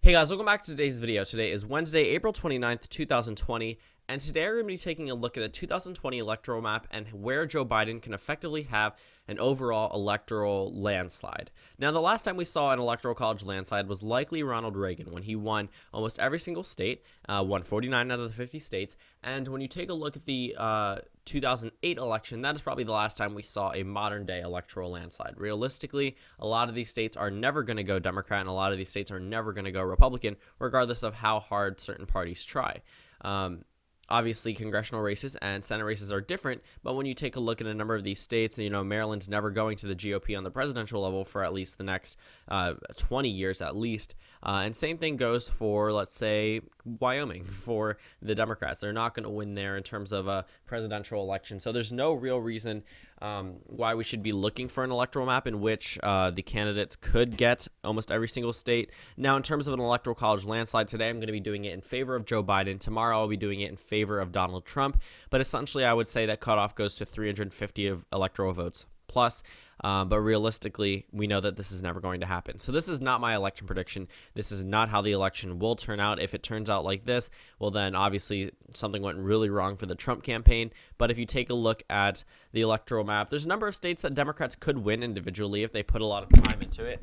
Hey guys, welcome back to today's video. Today is Wednesday, April 29th, 2020, and today we're going to be taking a look at the 2020 electoral map and where Joe Biden can effectively have an overall electoral landslide. Now, the last time we saw an electoral college landslide was likely Ronald Reagan when he won almost every single state, won 49 out of the 50 states, and when you take a look at the 2008 election, that is probably the last time we saw a modern-day electoral landslide. Realistically, a lot of these states are never going to go Democrat, and a lot of these states are never going to go Republican, regardless of how hard certain parties try. Obviously, congressional races and Senate races are different, but when you take a look at a number of these states, Maryland's never going to the GOP on the presidential level for at least the next 20 years at least. And same thing goes for, let's say, Wyoming for the Democrats. They're not going to win there in terms of a presidential election. So there's no real reason why we should be looking for an electoral map in which the candidates could get almost every single state. Now, in terms of an electoral college landslide, today I'm going to be doing it in favor of Joe Biden. Tomorrow I'll be doing it in favor of Donald Trump. But essentially, I would say that cutoff goes to 350 of electoral votes plus. But realistically, we know that this is never going to happen. So this is not my election prediction. This is not how the election will turn out. If it turns out like this, well, then obviously something went really wrong for the Trump campaign. But if you take a look at the electoral map, there's a number of states that Democrats could win individually if they put a lot of time into it.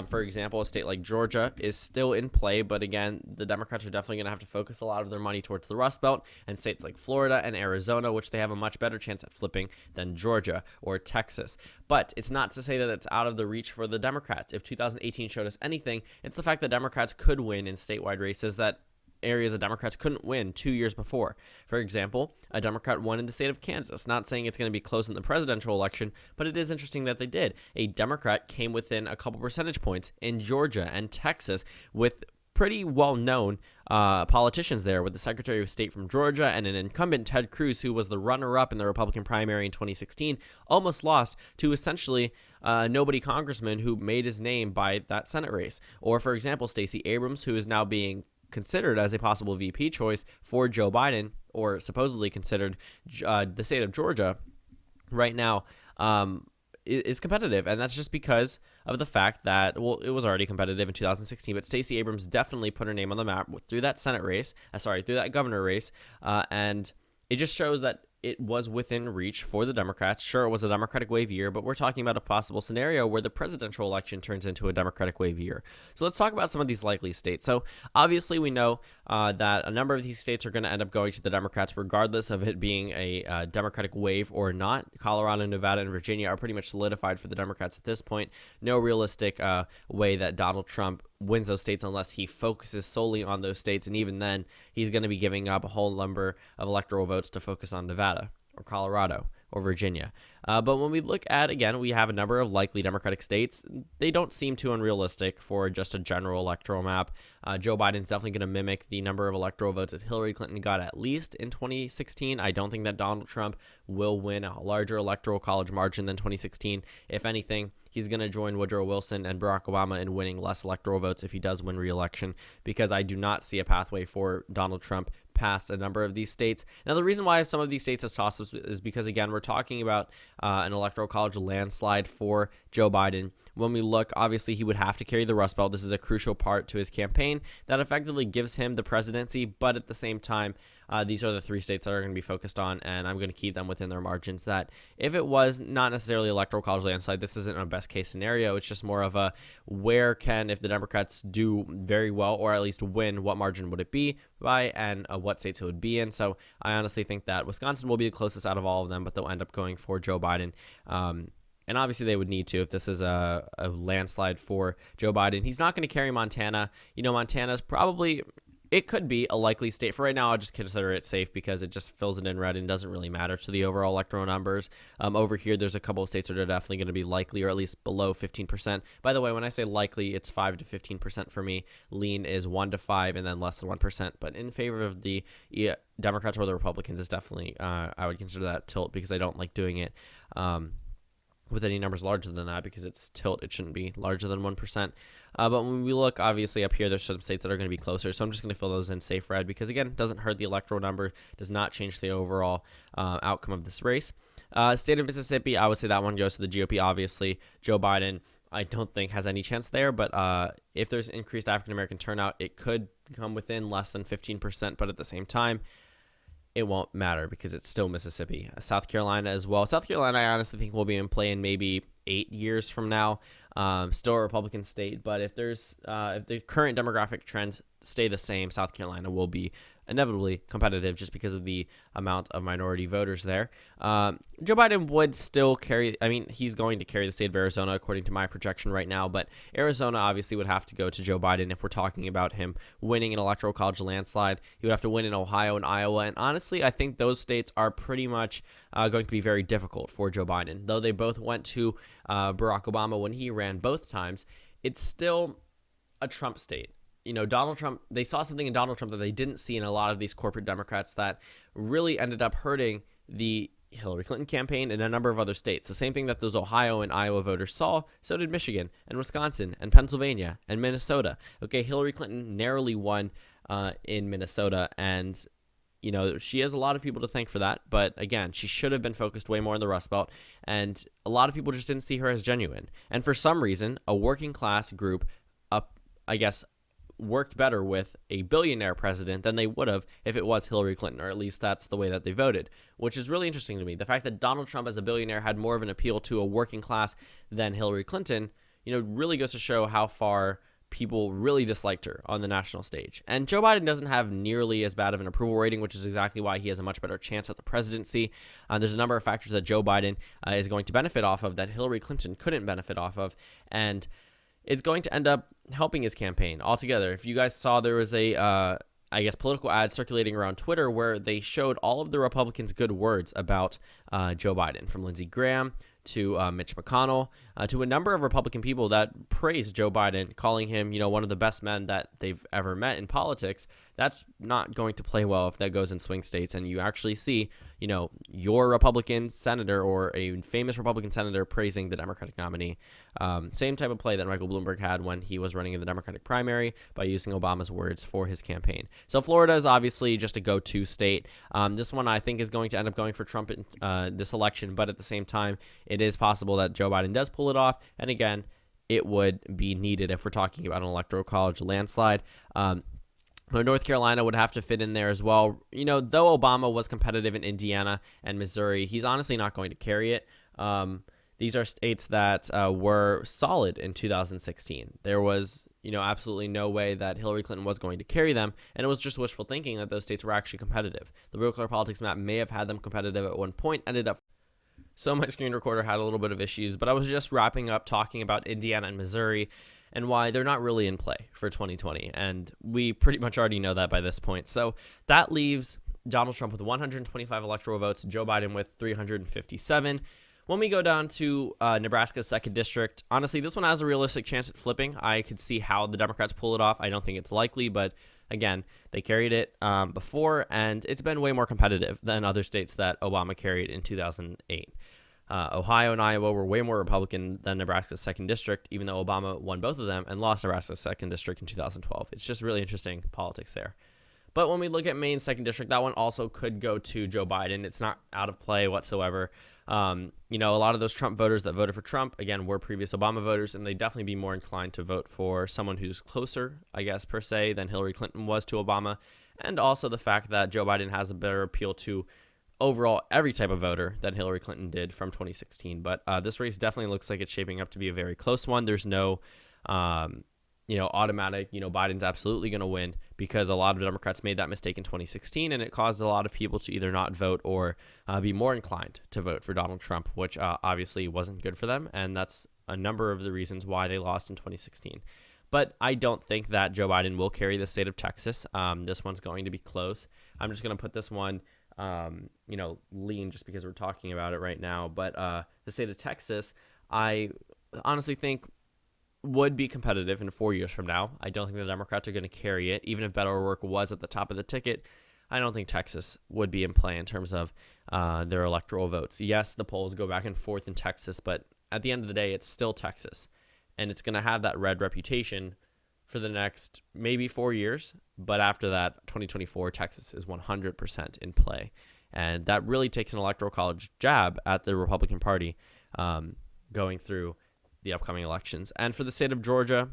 For example, a state like Georgia is still in play, but again, the Democrats are definitely going to have to focus a lot of their money towards the Rust Belt, and states like Florida and Arizona, which they have a much better chance at flipping than Georgia or Texas. But it's not to say that it's out of the reach for the Democrats. If 2018 showed us anything, it's the fact that Democrats could win in statewide races that areas that Democrats couldn't win 2 years before. For example, a Democrat won in the state of Kansas. Not saying it's going to be close in the presidential election, but it is interesting that they did. A Democrat came within a couple percentage points in Georgia and Texas with pretty well-known politicians there, with the Secretary of State from Georgia and an incumbent, Ted Cruz, who was the runner-up in the Republican primary in 2016, almost lost to essentially nobody congressman who made his name by that Senate race. Or, for example, Stacey Abrams, who is now being considered as a possible VP choice for Joe Biden, or supposedly considered, the state of Georgia right now is competitive, and that's just because of the fact that, well, it was already competitive in 2016, but Stacey Abrams definitely put her name on the map through that Senate race, through that governor race, and it just shows that it was within reach for the Democrats. Sure, it was a Democratic wave year, but we're talking about a possible scenario where the presidential election turns into a Democratic wave year. So let's talk about some of these likely states. So obviously we know that a number of these states are going to end up going to the Democrats regardless of it being a Democratic wave or not. Colorado, Nevada, and Virginia are pretty much solidified for the Democrats at this point. No realistic way that Donald Trump wins those states unless he focuses solely on those states, and even then he's going to be giving up a whole number of electoral votes to focus on Nevada or Colorado or Virginia. But when we look at, again, we have a number of likely Democratic states. They don't seem too unrealistic for just a general electoral map. Joe Biden's definitely going to mimic the number of electoral votes that Hillary Clinton got at least in 2016. I don't think that Donald Trump will win a larger electoral college margin than 2016. If anything, he's going to join Woodrow Wilson and Barack Obama in winning less electoral votes if he does win re-election, because I do not see a pathway for Donald Trump past a number of these states. Now, the reason why some of these states has tossed is because, again, we're talking about an electoral college landslide for Joe Biden. When we look, obviously, he would have to carry the Rust Belt. This is a crucial part to his campaign that effectively gives him the presidency, but at the same time, these are the three states that are going to be focused on, and I'm going to keep them within their margins. That if it was not necessarily electoral college landslide, this isn't a best case scenario. It's just more of a if the Democrats do very well or at least win, what margin would it be by, and what states it would be in. So I honestly think that Wisconsin will be the closest out of all of them, but they'll end up going for Joe Biden. And obviously they would need to if this is a landslide for Joe Biden. He's not going to carry Montana. Montana's probably, it could be a likely state. For right now, I'll just consider it safe because it just fills it in red and doesn't really matter to the overall electoral numbers. Over here, there's a couple of states that are definitely going to be likely, or at least below 15%. By the way, when I say likely, it's 5 to 15% for me. Lean is 1 to 5, and then less than 1%. But in favor of the Democrats or the Republicans is definitely, I would consider that tilt, because I don't like doing it with any numbers larger than that, because it's tilt. It shouldn't be larger than 1%. But when we look, obviously, up here, there's some states that are going to be closer. So I'm just going to fill those in safe red because, again, it doesn't hurt the electoral number, does not change the overall outcome of this race. State of Mississippi, I would say that one goes to the GOP, obviously. Joe Biden I don't think has any chance there. But if there's increased African American turnout, it could come within less than 15%. But at the same time, it won't matter because it's still Mississippi. South Carolina as well. South Carolina, I honestly think will be in play in maybe 8 years from now. Still a Republican state, but if the current demographic trends stay the same, South Carolina will be inevitably competitive just because of the amount of minority voters there. Joe Biden would still carry, he's going to carry the state of Arizona according to my projection right now, but Arizona obviously would have to go to Joe Biden if we're talking about him winning an electoral college landslide. He would have to win in Ohio and Iowa, and honestly, I think those states are pretty much going to be very difficult for Joe Biden. Though they both went to Barack Obama when he ran both times, it's still a Trump state. Donald Trump, they saw something in Donald Trump that they didn't see in a lot of these corporate Democrats that really ended up hurting the Hillary Clinton campaign in a number of other states. The same thing that those Ohio and Iowa voters saw, so did Michigan and Wisconsin and Pennsylvania and Minnesota. Okay, Hillary Clinton narrowly won in Minnesota, and she has a lot of people to thank for that. But again, she should have been focused way more on the Rust Belt, and a lot of people just didn't see her as genuine. And for some reason, a working class group, worked better with a billionaire president than they would have if it was Hillary Clinton, or at least that's the way that they voted, which is really interesting to me. The fact that Donald Trump as a billionaire had more of an appeal to a working class than Hillary Clinton, really goes to show how far people really disliked her on the national stage. And Joe Biden doesn't have nearly as bad of an approval rating, which is exactly why he has a much better chance at the presidency. There's a number of factors that Joe Biden is going to benefit off of that Hillary Clinton couldn't benefit off of, and it's going to end up helping his campaign altogether. If you guys saw, there was a, political ad circulating around Twitter where they showed all of the Republicans' good words about Joe Biden, from Lindsey Graham to Mitch McConnell, to a number of Republican people that praised Joe Biden, calling him, one of the best men that they've ever met in politics. That's not going to play well if that goes in swing states and you actually see, your Republican senator or a famous Republican senator praising the Democratic nominee. Same type of play that Michael Bloomberg had when he was running in the Democratic primary by using Obama's words for his campaign. So Florida is obviously just a go-to state. This one I think is going to end up going for Trump in this election, but at the same time, it is possible that Joe Biden does pull it off. And again, it would be needed if we're talking about an electoral college landslide. North Carolina would have to fit in there as well. Though Obama was competitive in Indiana and Missouri, he's honestly not going to carry it. These are states that were solid in 2016. There was, absolutely no way that Hillary Clinton was going to carry them, and it was just wishful thinking that those states were actually competitive. The Real Clear Politics map may have had them competitive at one point, ended up. So my screen recorder had a little bit of issues, but I was just wrapping up talking about Indiana and Missouri and why they're not really in play for 2020. And we pretty much already know that by this point. So that leaves Donald Trump with 125 electoral votes, Joe Biden with 357. When we go down to Nebraska's 2nd district, honestly, this one has a realistic chance at flipping. I could see how the Democrats pull it off. I don't think it's likely, but again, they carried it before, and it's been way more competitive than other states that Obama carried in 2008. Ohio and Iowa were way more Republican than Nebraska's 2nd district, even though Obama won both of them and lost Nebraska's 2nd district in 2012. It's just really interesting politics there. But when we look at Maine's 2nd district, that one also could go to Joe Biden. It's not out of play whatsoever. A lot of those Trump voters that voted for Trump, again, were previous Obama voters, and they'd definitely be more inclined to vote for someone who's closer, per se, than Hillary Clinton was to Obama. And also the fact that Joe Biden has a better appeal to overall every type of voter than Hillary Clinton did from 2016. But this race definitely looks like it's shaping up to be a very close one. There's no, automatic, Biden's absolutely going to win, because a lot of Democrats made that mistake in 2016, and it caused a lot of people to either not vote or be more inclined to vote for Donald Trump, which obviously wasn't good for them. And that's a number of the reasons why they lost in 2016. But I don't think that Joe Biden will carry the state of Texas. This one's going to be close. I'm just going to put this one lean just because we're talking about it right now. But the state of Texas, I honestly think would be competitive in 4 years from now. I don't think the Democrats are going to carry it. Even if Beto O'Rourke was at the top of the ticket, I don't think Texas would be in play in terms of their electoral votes. Yes, the polls go back and forth in Texas, but at the end of the day, it's still Texas. And it's going to have that red reputation for the next maybe 4 years. But after that, 2024, Texas is 100% in play. And that really takes an electoral college jab at the Republican Party going through the upcoming elections. And for the state of Georgia,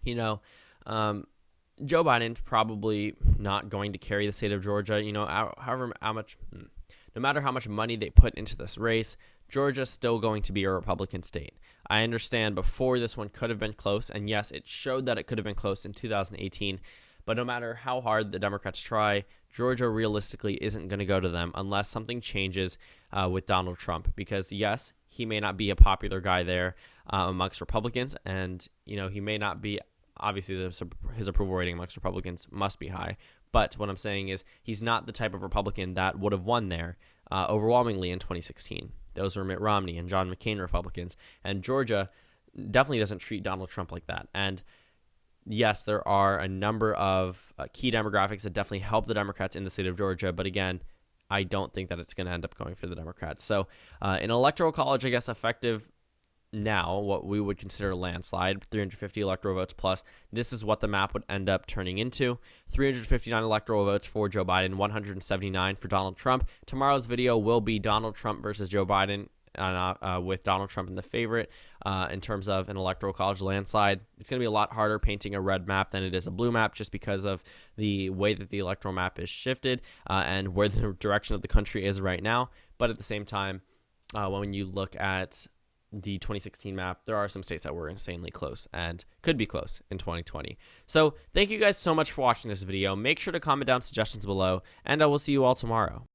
you know, Joe Biden's probably not going to carry the state of Georgia. You know, no matter how much money they put into this race, Georgia's still going to be a Republican state. I understand before this one could have been close, and yes, it showed that it could have been close in 2018, but no matter how hard the Democrats try, Georgia realistically isn't going to go to them unless something changes with Donald Trump, because yes, he may not be a popular guy there amongst Republicans, and you know, he may not be, obviously his approval rating amongst Republicans must be high, but what I'm saying is he's not the type of Republican that would have won there overwhelmingly in 2016. Those were Mitt Romney and John McCain Republicans, and Georgia definitely doesn't treat Donald Trump like that. And yes, there are a number of key demographics that definitely help the Democrats in the state of Georgia, but again, I don't think that it's going to end up going for the Democrats. So in Electoral College, I guess effective now, what we would consider a landslide, 350 electoral votes plus, this is what the map would end up turning into. 359 electoral votes for Joe Biden, 179 for Donald Trump. Tomorrow's video will be Donald Trump versus Joe Biden, with Donald Trump in the favorite in terms of an Electoral College landslide. It's going to be a lot harder painting a red map than it is a blue map, just because of the way that the electoral map is shifted and where the direction of the country is right now. But at the same time, when you look at the 2016 map, there are some states that were insanely close and could be close in 2020. So thank you guys so much for watching this video. Make sure to comment down suggestions below, and I will see you all tomorrow.